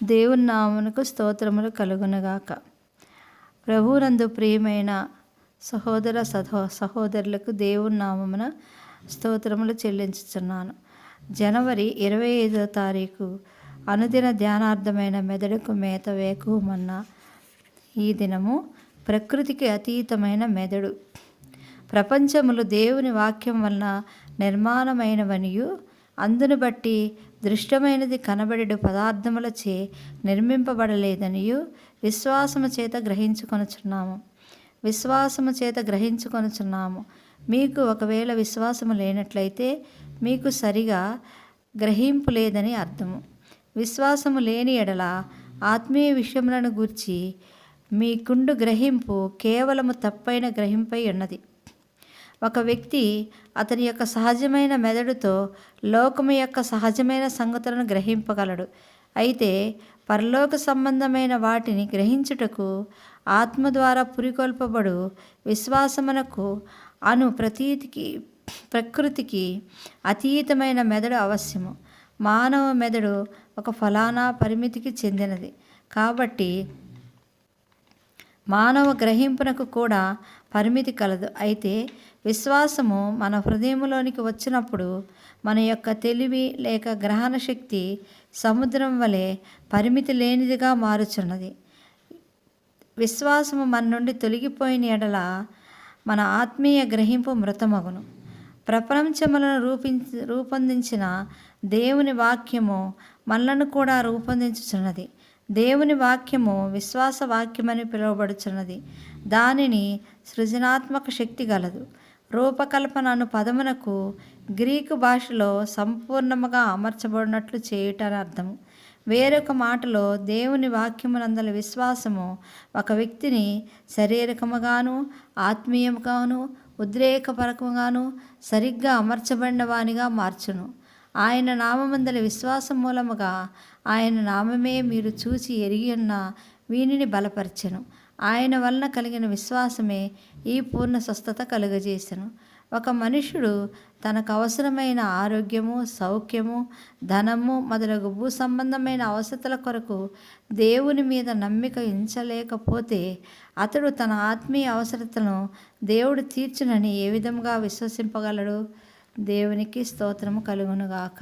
దేవుని నామమునకు స్తోత్రములు కలుగునుగాక. ప్రభువునందు ప్రియమైన సహోదరులకు దేవుని నామమున స్తోత్రములు చెల్లించుచున్నాను. జనవరి 25వ తారీఖు అనుదిన ధ్యానార్థమైన మెదడుకు మేత వేకువమన్న ఈ దినము ప్రకృతికి అతీతమైన మెదడు. ప్రపంచములు దేవుని వాక్యం వలన నిర్మాణమైనవనియు అందును బట్టి దృష్టమైనది కనబడెడు పదార్థములచే నిర్మింపబడలేదనియు విశ్వాసము చేత గ్రహించుకొనుచున్నాము. మీకు ఒకవేళ విశ్వాసము లేనట్లయితే మీకు సరిగా గ్రహింపు లేదని అర్థము. విశ్వాసము లేని ఎడల ఆత్మీయ విషయములను గూర్చి మీకుండు గ్రహింపు కేవలము తప్పైన గ్రహింపై ఉన్నది. ఒక వ్యక్తి అతని యొక్క సహజమైన మెదడుతో లోకము యొక్క సహజమైన సంగతులను గ్రహింపగలడు. అయితే పరలోక సంబంధమైన వాటిని గ్రహించుటకు ఆత్మ ద్వారా పురికొల్పబడు విశ్వాసమునకు ప్రకృతికి అతీతమైన మెదడు అవశ్యము. మానవ మెదడు ఒక ఫలానా పరిమితికి చెందినది కాబట్టి మానవ గ్రహింపునకు కూడా పరిమితి కలదు. అయితే విశ్వాసము మన హృదయంలోనికి వచ్చినప్పుడు మన యొక్క తెలివి లేక గ్రహణ శక్తి సముద్రం వలె పరిమితి లేనిదిగా మారుచున్నది. విశ్వాసము మన నుండి తొలగిపోయిన ఎడల మన ఆత్మీయ గ్రహింపు మృతమగును. ప్రపంచములను రూపొందించిన దేవుని వాక్యము మనలను కూడా రూపొందించుచున్నది. దేవుని వాక్యము విశ్వాస వాక్యమని పిలువబడుచున్నది. దానిని సృజనాత్మక శక్తి గలదు. రూపకల్పన అను పదమునకు గ్రీకు భాషలో సంపూర్ణముగా అమర్చబడినట్లు చేయుటని అర్థము. వేరొక మాటలో దేవుని వాక్యమునందల విశ్వాసము ఒక వ్యక్తిని శారీరకముగాను ఆత్మీయముగాను ఉద్రేకపరకముగాను సరిగ్గా అమర్చబడిన వానిగా మార్చును. ఆయన నామమందల విశ్వాసం మూలముగా ఆయన నామమే మీరు చూచి ఎరిగి ఉన్న వీనిని బలపరచెను. ఆయన వలన కలిగిన విశ్వాసమే ఈ పూర్ణ స్వస్థత కలుగజేసెను. ఒక మనుష్యుడు తనకు అవసరమైన ఆరోగ్యము, సౌఖ్యము, ధనము మొదలగు భూ సంబంధమైన అవసరతల కొరకు దేవుని మీద నమ్మిక ఉంచలేకపోతే అతడు తన ఆత్మీయ అవసరతను దేవుడు తీర్చునని ఏ విధంగా విశ్వసింపగలడు? దేవునికి స్తోత్రము కలుగునుగాక.